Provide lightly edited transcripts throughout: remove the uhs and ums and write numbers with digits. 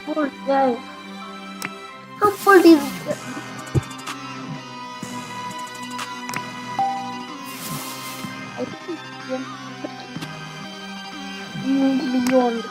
Poor guy. How old is I think beyond.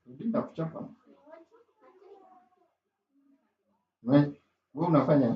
Rudi na kuchapa. Wewe unafanya?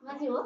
Masih, Bu?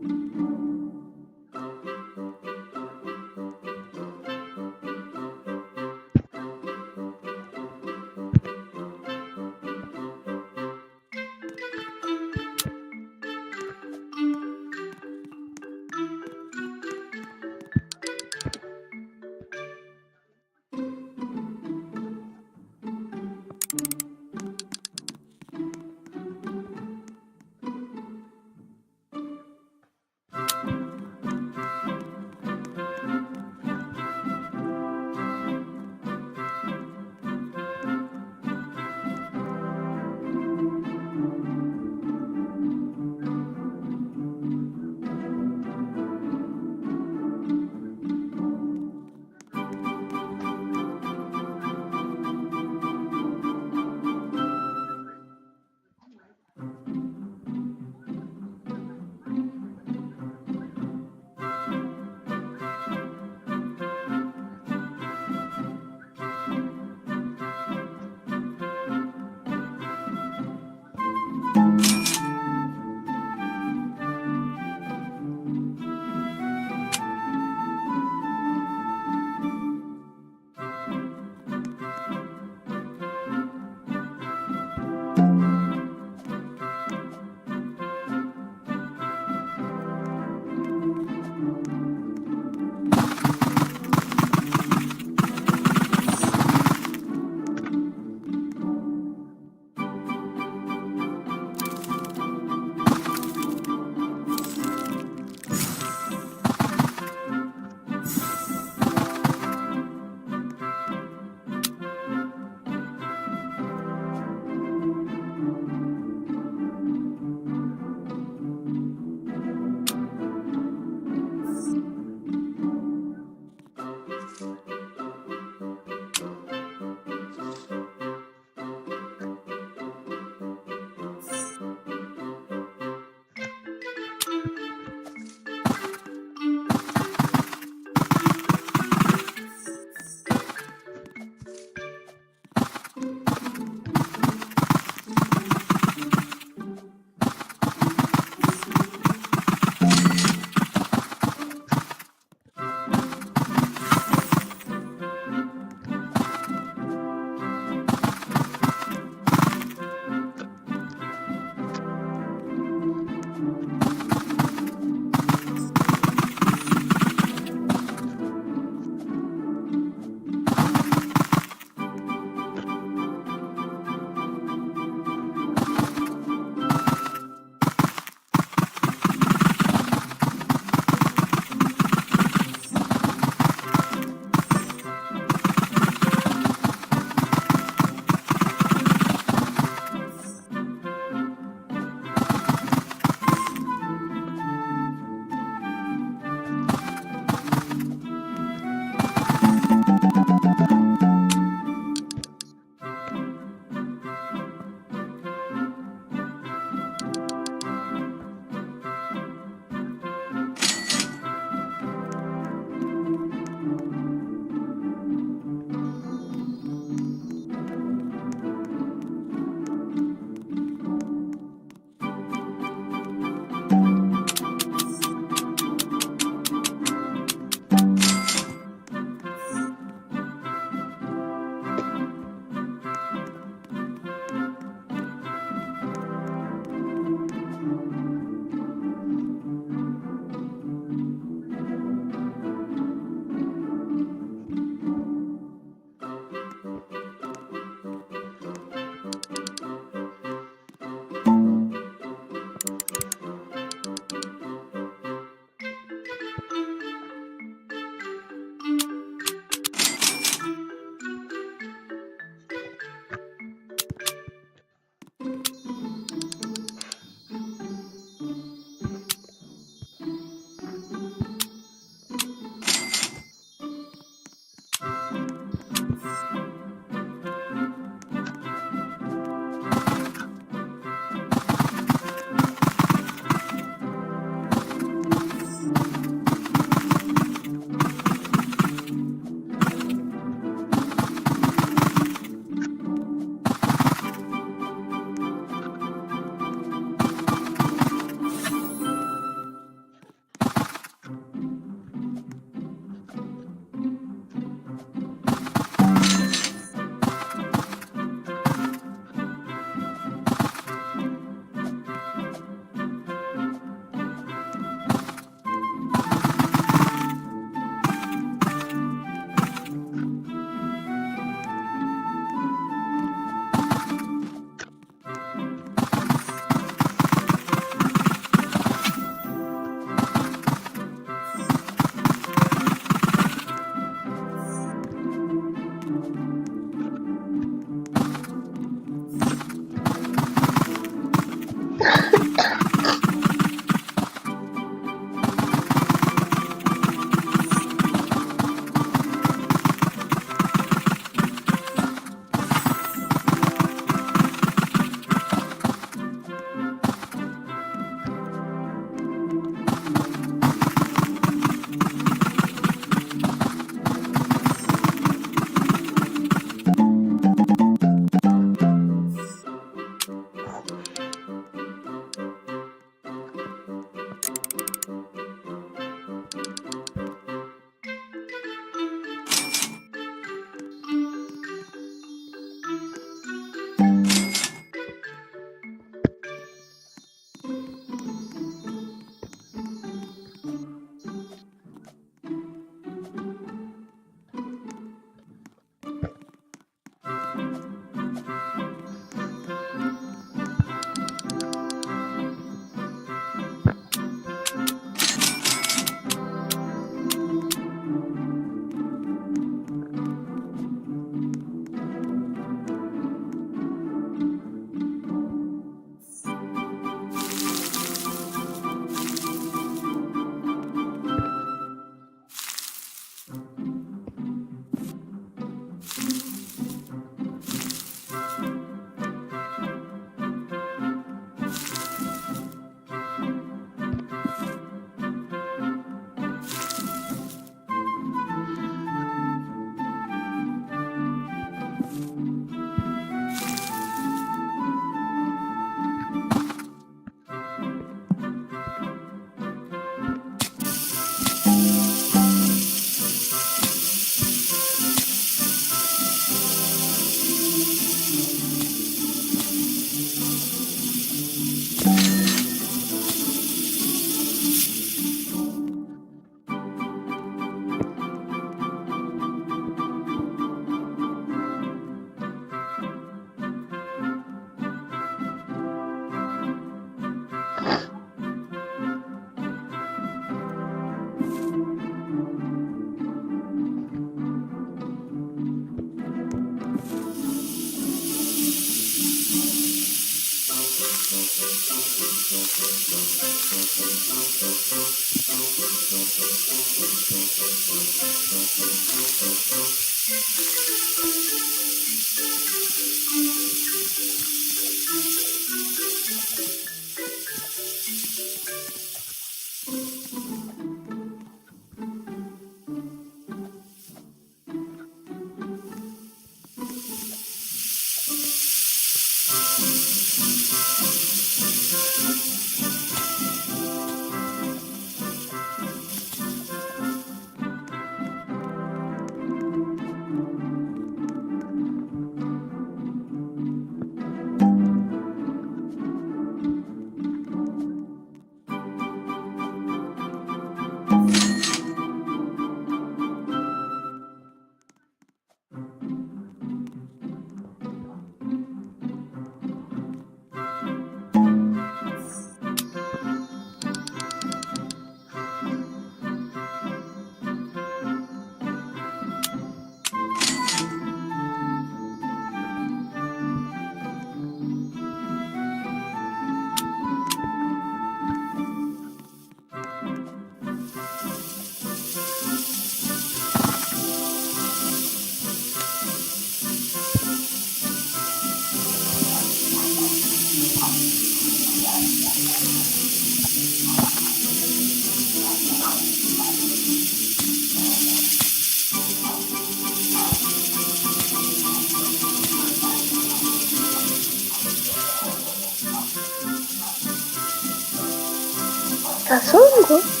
Sungguh.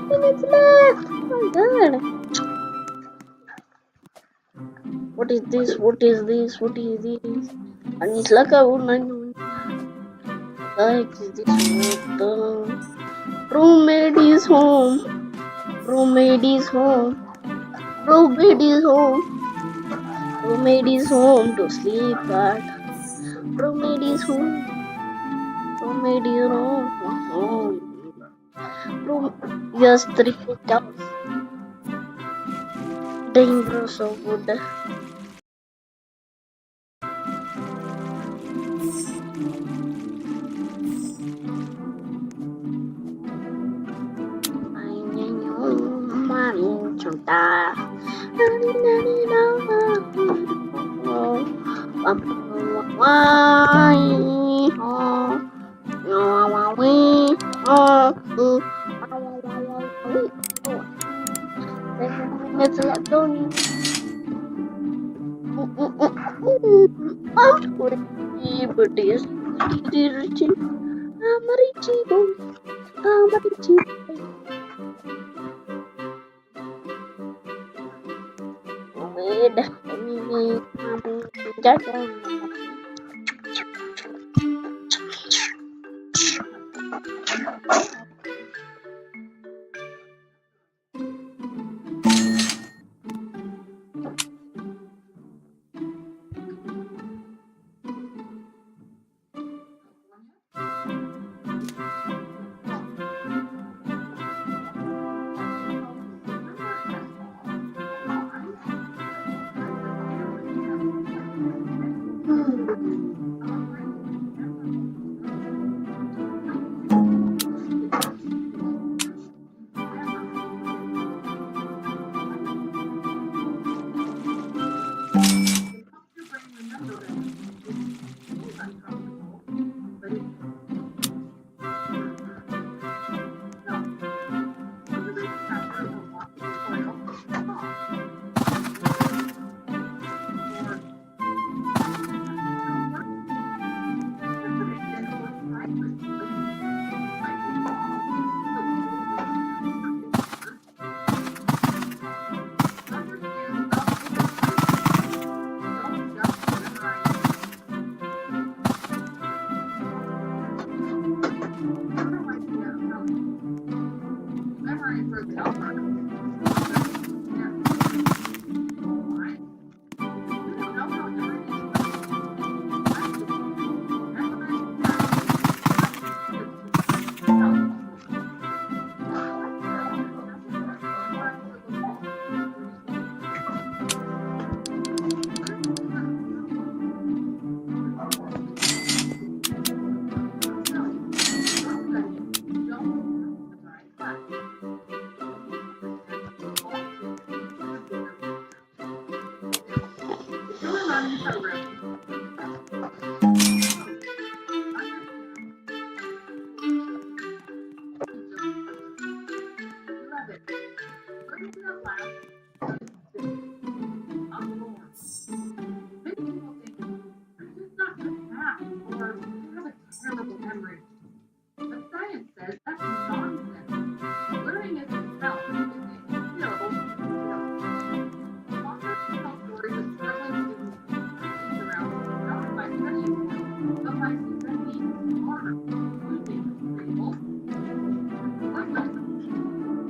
Minutes left. Oh my god. What is this? What is this? What is this? And it's like a woman. Like this water. Roommate is home. Roommate is home. Roommate is home. Roommate is home to sleep at. Roommate is home. Roommate is home. Room. Yes, 3 hours. Dangerous so good. Cinta.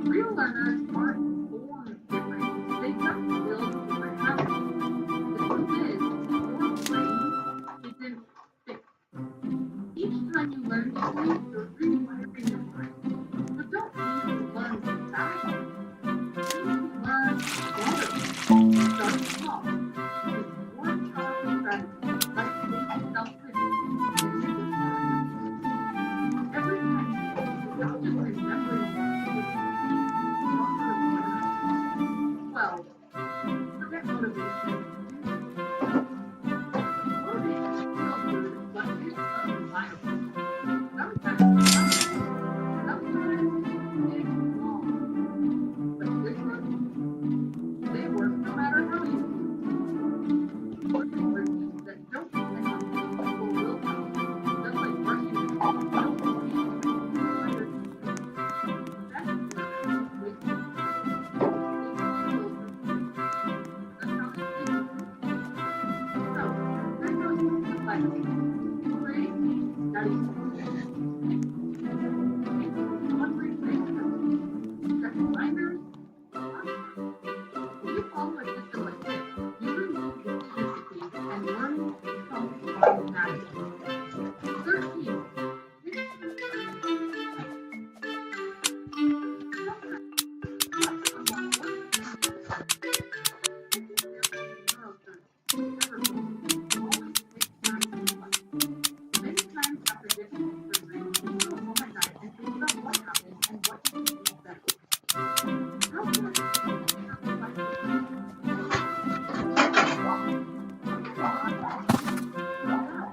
Real learners aren't born different. They just build different habits. The truth is, your brain isn't fixed. Each time you learn something, you're rewiring your brain. So don't aim to learn fast. Aim to learn better. Start small. Use one powerful strategy, like basic self-criticism, and make it fun. Every tiny step, not just remembering more, but becoming stronger learners. 12. Forget motivation. Use systems. Motivation feels good, but it's unreliable. Sometimes it's right, sometimes it's wrong. But systems, they work no matter how you feel. Building routines that don't depend on pace or willpower, just like brushing your teeth, don't make you smarter easily. The best learners wake up early. They build routines. That's how they stay consistent. So, here goes some advice. Create a study schedule. Make one reframe every day. Set reminders or mark time. If you follow a system like this, you remove decision fatigue and learning becomes automatic. 13. Pick your time blocks. Sometimes what someone ordinary does isn't really neurosurgery. Remember, always takes time to reflect. Many times after difficult surgery, you go home at night and think about what happened and what you can do better. How can I fix this sacrifice this time? Look at non-physical changes yourself. Remembering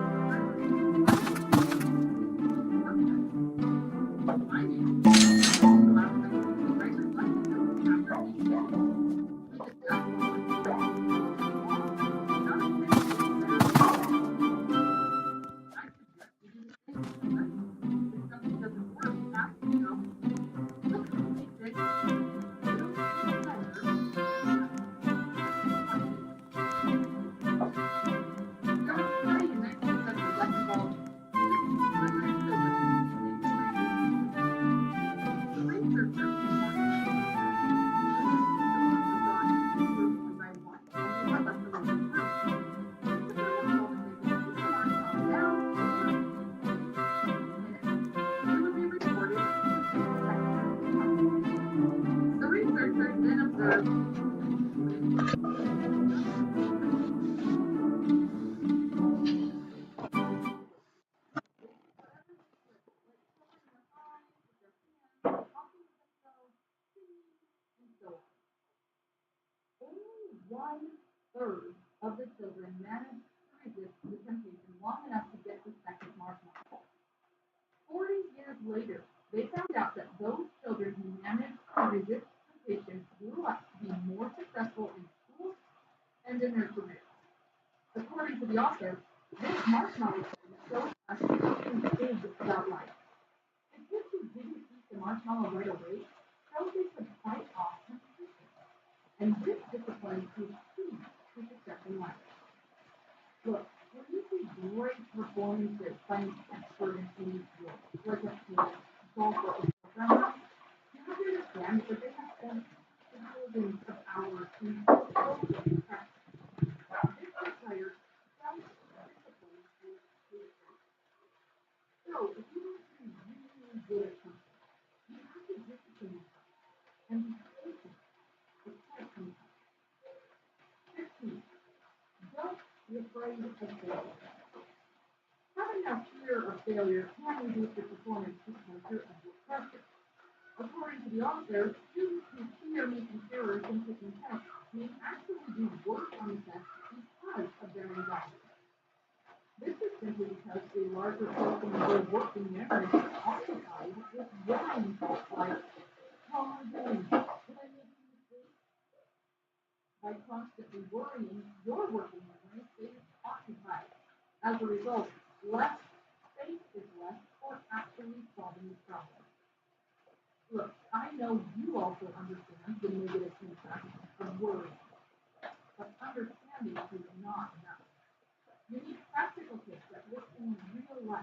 why did I do this didn't work that way. Reminding yourself when was the last time you read your lesson notes after each day. We discussed what worked great and what went wrong. Not everything gets better overnight. I suggest you do the same with your studies. If something doesn't work, ask yourself, what could we fix? It'll get better over time. 14. There was a study in 1970 that involved 600 children using three different systems. The researchers performed experiments. First, children were drawn into a group one by one, and they were left alone in the room. Each of them was told that they could keep the marshmallow down or take it away for 10 minutes. It would be recorded to take seconds to count. The researchers then observed with just a few seconds. They did whatever they could, like showing their eyes with their hands, talking to themselves, singing, and so on. Only one third of the children managed to resist the temptation long enough to get the second marshmallow. 40 years later, they found out that those children who managed to resist temptation grew up to be more successful in school and in their careers. According to the author, this marshmallow study shows us something big about life. The kids who didn't eat the marshmallow right away showed they could fight off temptation. And this discipline is key to success in life. Look, when you see great performances by an expert in any field, like a pianist, golfer, or programmer, you have to understand that they have spent thousands of hours in focus and practice. This requires some discipline and patience. So, if you want to be really good at something, you have to discipline yourself and be patient for quite some time. 15. Don't be afraid of failure. Having a fear of failure can reduce your performance because you're under pressure. According to the author, students who fear making errors in taking tests may actually do worse on the test because of their anxiety. This is simply because a larger portion of their working memory is occupied with worrying thoughts like, how am I doing? Did I make a mistake? By constantly worrying, your working memory stays occupied. As a result, less space is left for actually solving the problem. Look, I know you also understand the negative impact of worrying, but understanding is not enough. You need practical tips that work in real life.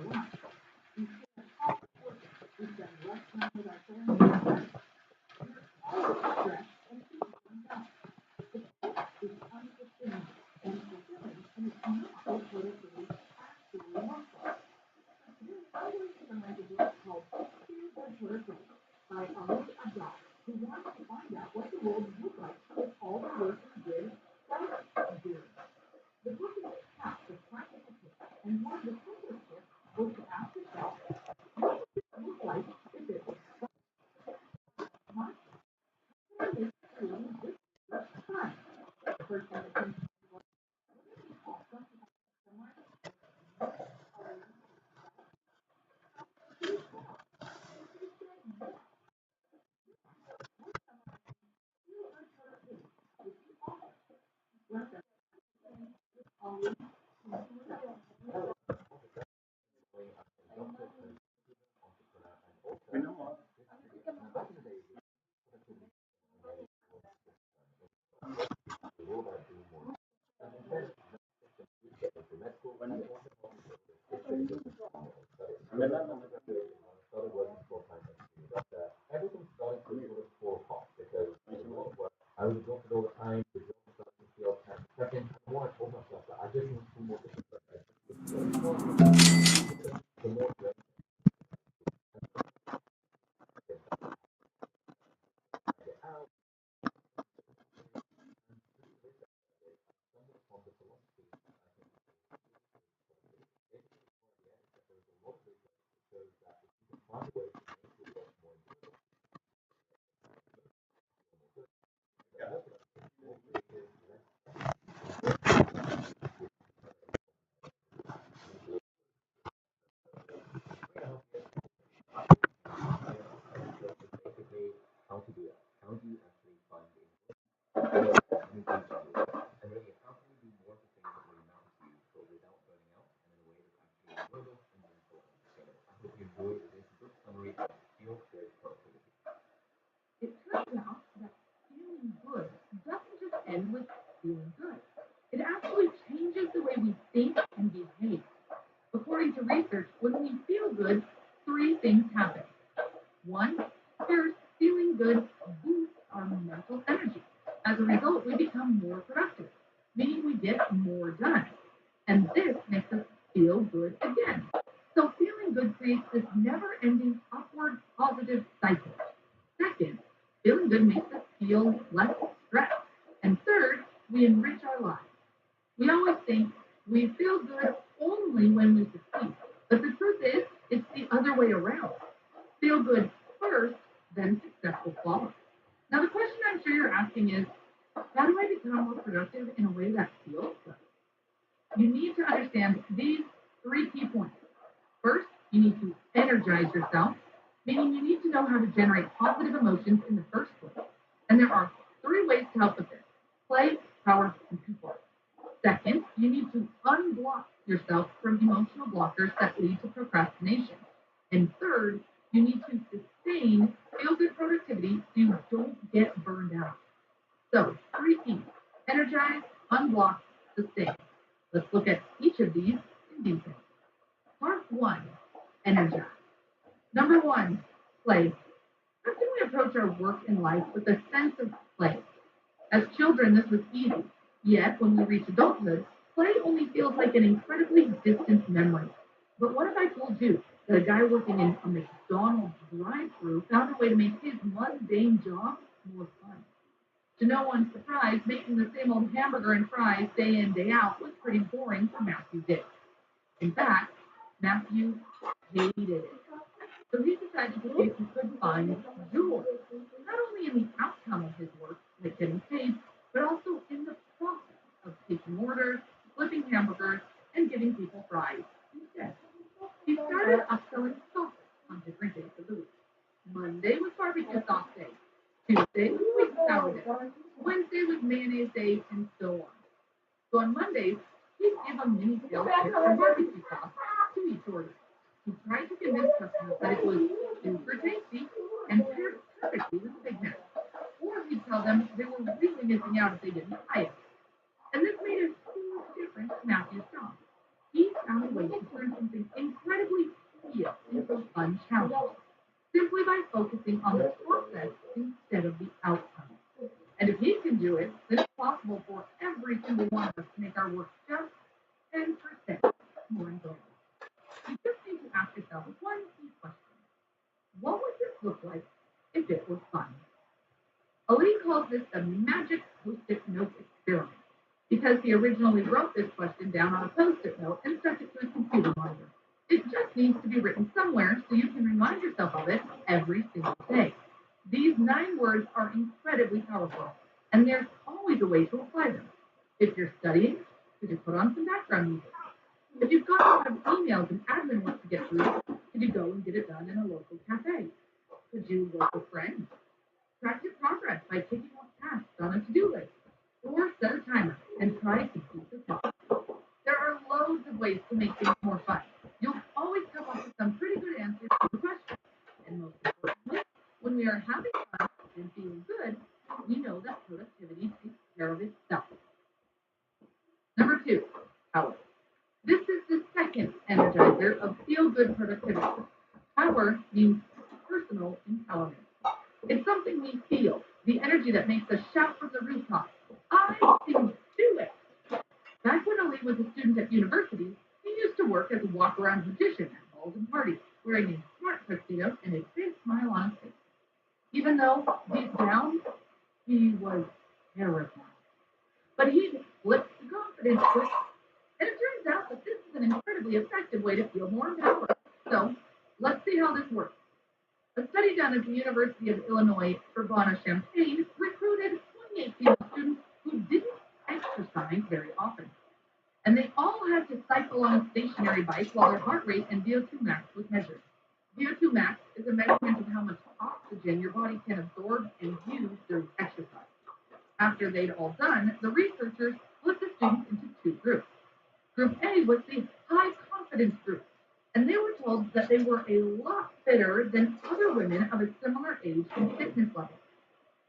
life. We spend all working. We spend less time with our family and friends. We're always stressed and feeling burned out. The test is unsustainable and fulfilling, and it's not what productivity actually looks like. Today, I'm going to recommend a book called Feel Good Productivity by ames, who wants to find out what the world would look like if all the work we did was doing. The book is packed with practical tips, and one of the simplest tips was to ask yourself, what would it look like if it was my how can I make feeling this fun? The first thing that comes to mind was, wouldn't it be awesome if I had someone it turns out that feeling good doesn't just end with feeling good. It actually changes the way we think and behave. According to research, when we feel good, three things happen. One, first, feeling good boosts our mental energy. As a result, we become more productive, meaning we get more done. And this makes us feel good again. So feeling good creates this never-ending upward positive cycle. Second, feeling good makes us feel less stressed. And third, we enrich our lives. We always think we feel good only when we succeed. But the truth is, it's the other way around. Feel good first, then successful follows. Now, the question I'm sure you're asking is, how do I become more productive in a way that feels good? You need to understand these three key points. First, you need to energize yourself, meaning you need to know how to generate positive emotions in the first place. And there are three ways to help with this: play, power, and people. Second, you need to unblock yourself from emotional blockers that lead to procrastination. And third, you need to sustain feel good productivity so you don't get burned out. So, three P's: energize, unblock, sustain. Let's look at each of these in detail. Part one: energize. Number one, play. How can we approach our work in life with a sense of play? As children, this was easy. Yet, when we reach adulthood, play only feels like an incredibly distant memory. But what if I told you that a guy working in a McDonald's drive-thru found a way to make his mundane job more fun? To no one's surprise, making the same old hamburger and fries day in, day out was pretty boring for Matthew Dick. In fact, Matthew hated it. So he decided to see if he could find joy, not only in the outcome of his work, like getting paid, but also in the process of taking orders, flipping hamburgers, and giving people fries instead. He started upselling sauces on different days of the week. Monday was barbecue sauce day. Tuesday was sweet and sour day. Wednesday was mayonnaise day, and so on. So on Mondays, he'd give a mini sales kit for barbecue sauce to each order. He tried to convince customers that it was super tasty and paired perfectly with the Big Mac. Or he'd tell them they were really missing out if they didn't buy it. And this made a huge difference to Matthew's job. He found a way to turn something incredibly our work just 10% more enjoyable. You just need to ask yourself one key question. What would this look like if it was fun? Ali calls this the magic post-it note experiment because he originally wrote this question down on a post-it note and stuck it to his computer monitor. It just needs to be written somewhere so you can remind yourself of it every single day. These 9 words are incredibly powerful, and there's always a way to apply them. If you're studying, could you put on some background music? If you've got a lot of emails and admin work to get through, could you go and get it done in a local cafe? Could you work with friends? Track your progress by ticking off tasks on a to-do list, or set a timer and try to complete the task. There are loads of ways to make things more fun. You'll always come up with some pretty good answers to the question. And most importantly, when we are having fun and feeling good, we know that productivity takes care of itself. Number 2, power. This is the second energizer of feel-good productivity. Power means personal empowerment. It's something we feel, the energy that makes us shout from the rooftops, I can do it. Back when Ali was a student at university, he used to work as a walk-around magician at balls and parties, wearing a smart tuxedo and a big smile on his face. Even though, deep down, he was terrified. But he flipped the confidence switch, and it turns out that this is an incredibly effective way to feel more empowered. So, let's see how this works. A study done at the University of Illinois Urbana-Champaign recruited 28 female students who didn't exercise very often. And they all had to cycle on a stationary bike while their heart rate and VO2 max was measured. VO2 max is a measurement of how much oxygen your body can absorb and use during exercise. After they'd all done, the researchers split the students into 2 groups. Group A was the high confidence group, and they were told that they were a lot fitter than other women of a similar age and fitness level.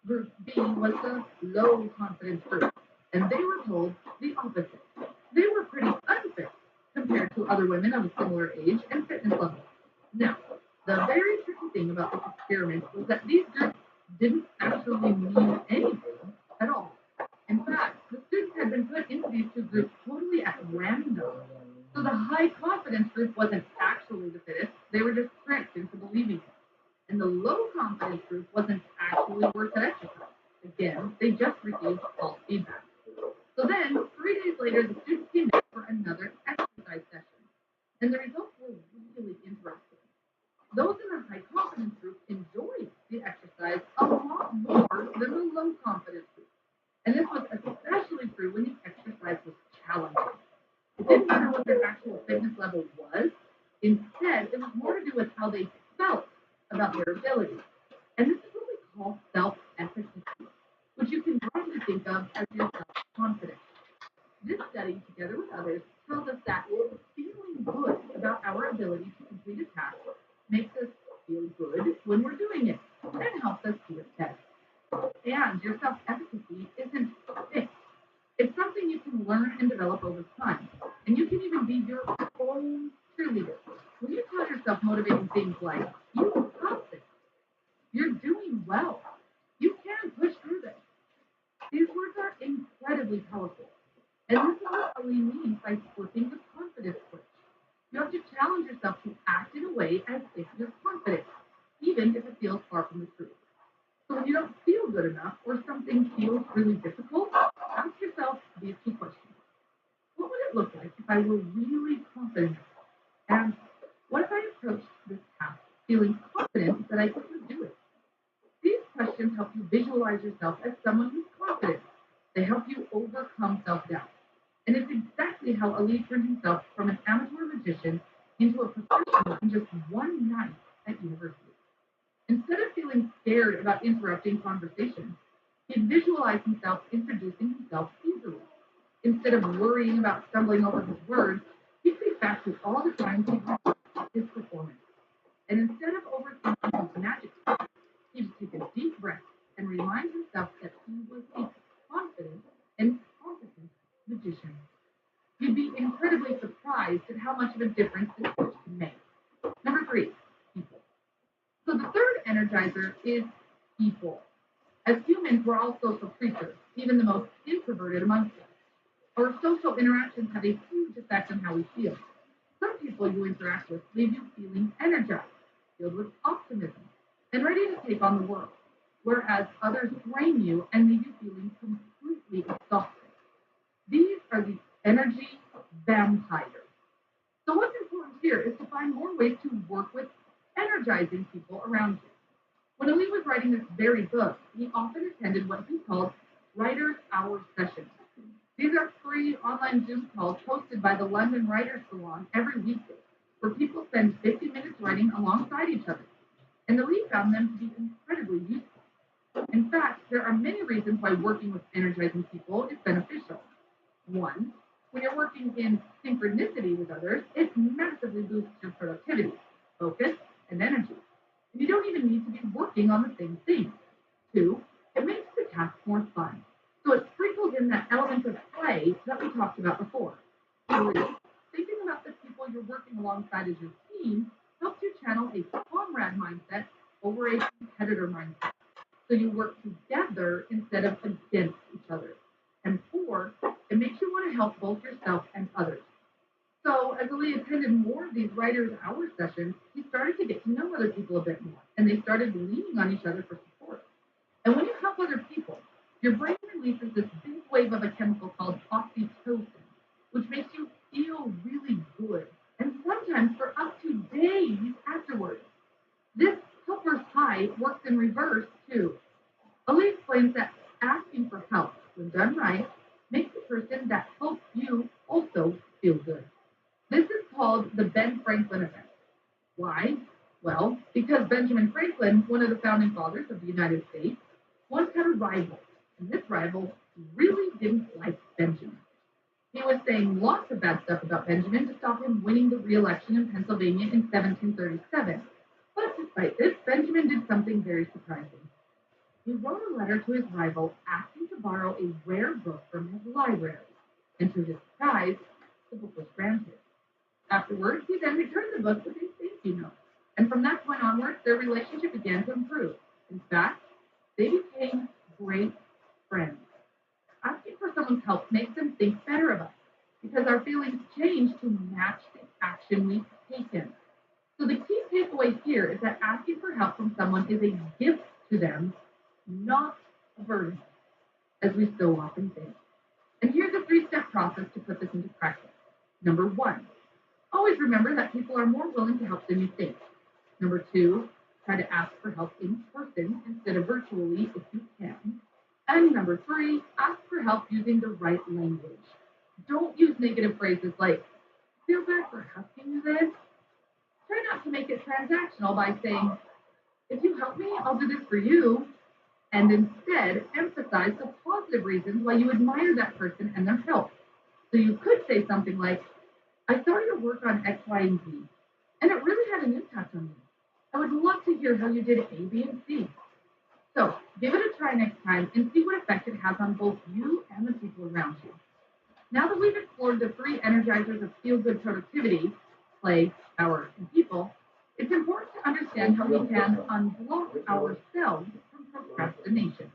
Group B was the low confidence group, and they were told the opposite. They were pretty unfit compared to other women of a similar age and fitness level. Now, the very tricky thing about this experiment was that these groups didn't actually mean anything at all. In fact, the students had been put into these 2 groups totally at random. So the high confidence group wasn't actually the fittest, they were just tricked into believing it. And the low confidence group wasn't actually worth an exercise. Again, they just received false feedback. So then, 3 days later, the students came in for another exercise session. And the results were really interesting. Those in the high confidence group enjoyed the exercise a lot more than the low confidence group. And this was especially true when the exercise was challenging. It didn't matter what their actual fitness level was. Instead, it was more to do with how they felt about their ability. And this is what we call self-efficacy, which you can broadly think of as your self-confidence. This study, together with others, tells us that feeling good about our ability to complete a task makes us feel good when we're doing it and helps us do it better. And your self-efficacy isn't fixed. It's something you can learn and develop over time. And you can even be your own cheerleader. When you tell yourself motivating things like, you got this, you're doing well, you can push through this. These words are incredibly powerful. And this is what Ali means by flipping the confidence switch. You have to challenge yourself to act in a way as if you're confident, even if it feels far from the truth. So when you don't feel good enough or something feels really difficult, ask yourself these 2 questions. What would it look like if I were really confident? And what if I approached this task feeling confident that I could do it? These questions help you visualize yourself as someone who's confident. They help you overcome self-doubt. And it's exactly how Ali turned himself from an amateur magician into a professional in just 1 night at university. Instead of feeling scared about interrupting conversations, he'd visualize himself introducing himself easily. Instead of worrying about stumbling over his words, he'd think back to all the times he'd rehearsed his performance. And instead of overthinking his magic trick, he'd take a deep breath and remind himself that he was a confident and competent magician. You'd be incredibly surprised at how much of a difference this switch can make. Number 3, people. So the third energizer is people. As humans, we're all social creatures, even the most introverted amongst us. Our social interactions have a huge effect on how we feel. Some people you interact with leave you feeling energized, filled with optimism, and ready to take on the world, whereas others drain you and leave you feeling completely exhausted. These are the energy vampires. So what's important here is to find more ways to work with energizing people around you. When Ali was writing this very book, he often attended what he called Writer's Hour sessions. These are free online Zoom calls hosted by the London Writers Salon every weekday, where people spend 50 minutes writing alongside each other. And Ali found them to be incredibly useful. In fact, there are many reasons why working with energizing people is beneficial. One, when you're working in synchronicity with others, it massively boosts your productivity, focus, and energy. And you don't even need to be working on the same thing. Two, it makes the task more fun. So it sprinkles in that element of play that we talked about before. Three, thinking about the people you're working alongside as your team helps you channel a comrade mindset over a competitor mindset. So you work together instead of against each other. And four, it makes you want to help both yourself and others. So as Ali attended more of these writers' hour sessions, he started to get to know other people a bit more, and they started leaning on each other for support. And when you help other people, your brain releases this big wave of a chemical called oxytocin, which makes you feel really good, and sometimes for up to days afterwards. This helper's high works in reverse too. Ali explains that asking for help, when done right, makes the person that helps you also feel good. This is called the Ben Franklin effect. Why? Well, because Benjamin Franklin, one of the founding fathers of the United States, once had a rival, and this rival really didn't like Benjamin. He was saying lots of bad stuff about Benjamin to stop him winning the re-election in Pennsylvania in 1737. But despite this, Benjamin did something very surprising. He wrote a letter to his rival asking to borrow a rare book from his library, and to his surprise, the book was granted. Afterwards, he then returned the book with a thank you note, and from that point onwards, their relationship began to improve. In fact, they became great friends. Asking for someone's help makes them think better of us, because our feelings change to match the action we've taken. So the key takeaway here is that asking for help from someone is a gift to them, not a burden, as we so often think. And here's a three-step process to put this into practice. Number one, always remember that people are more willing to help than you think. Number two, try to ask for help in person instead of virtually if you can. And number three, ask for help using the right language. Don't use negative phrases like, feel bad for asking you this. Try not to make it transactional by saying, if you help me, I'll do this for you. And instead, emphasize the positive reasons why you admire that person and their help. So you could say something like, I started to work on X, Y, and Z, and it really had an impact on me. I would love to hear how you did A, B, and C. So give it a try next time and see what effect it has on both you and the people around you. Now that we've explored the three energizers of feel-good productivity, play, power, and people, it's important to understand how we can unblock ourselves from procrastination.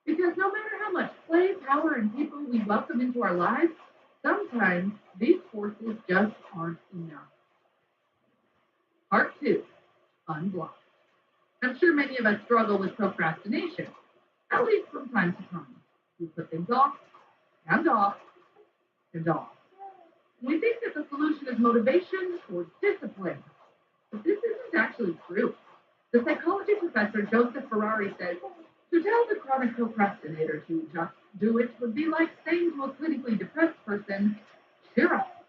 Because no matter how much play, power, and people we welcome into our lives, sometimes these forces just aren't enough. Part 2, unblock. I'm sure many of us struggle with procrastination, at least from time to time. We put things off, and off, and off. We think that the solution is motivation or discipline, but this isn't actually true. The psychology professor Joseph Ferrari says, to tell the chronic procrastinator to just do it would be like saying to a clinically depressed person, cheer up.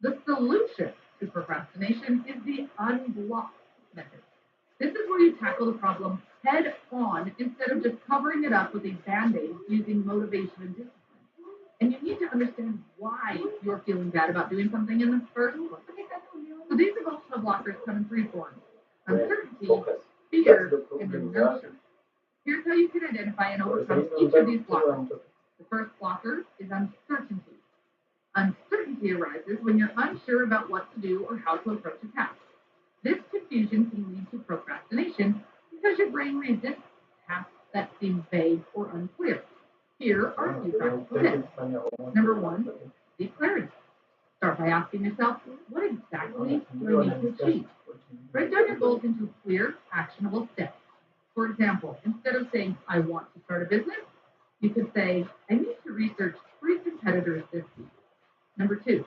The solution to procrastination is the unblock method. This is where you tackle the problem head on instead of just covering it up with a band-aid using motivation and discipline. And you need to understand why you're feeling bad about doing something in the first place. So these emotional blockers come in three forms: uncertainty, fear, and inertia. Here's how you can identify and overcome each of these blockers. The first blocker is uncertainty. Uncertainty arises when you're unsure about what to do or how to approach a task. This confusion can lead to procrastination because your brain resists tasks that seem vague or unclear. Here are a few practical tips. Number one, seek clarity. Start by asking yourself, what exactly do I need to achieve? Break down your goals into clear, actionable steps. For example, instead of saying, I want to start a business, you could say, I need to research 3 competitors this week. Number two,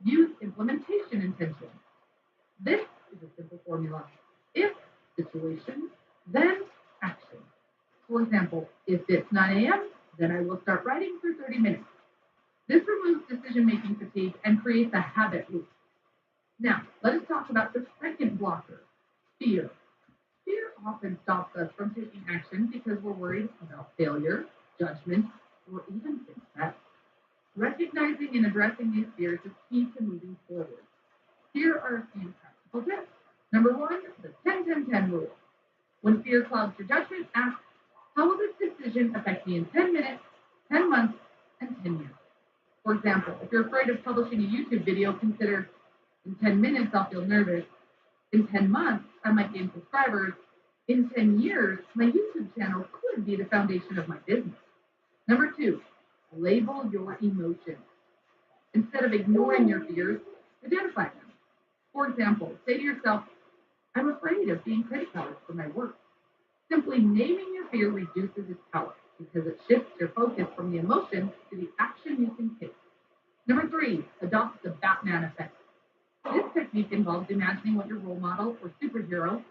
use implementation intention. This is a simple formula. If situation, then action. For example, if it's 9 a.m., then I will start writing for 30 minutes. This removes decision-making fatigue and creates a habit loop. Now, let us talk about the second blocker, fear. Fear often stops us from taking action because we're worried about failure, judgment, or even success. Recognizing and addressing these fears is key to moving forward. Here are a few practical tips. Number one, the 10-10-10 rule. When fear clouds your judgment, ask, how will this decision affect me in 10 minutes, 10 months, and 10 years? For example, if you're afraid of publishing a YouTube video, consider, in 10 minutes, I'll feel nervous. In 10 months, I might gain subscribers. In 10 years, my YouTube channel could be the foundation of my business. Number two, label your emotions. Instead of ignoring your fears, identify them. For example, say to yourself, I'm afraid of being criticized for my work. Simply naming your fear reduces its power because it shifts your focus from the emotion to the action you can take. Number three, adopt the Batman effect. This technique involves imagining what your role model or superhero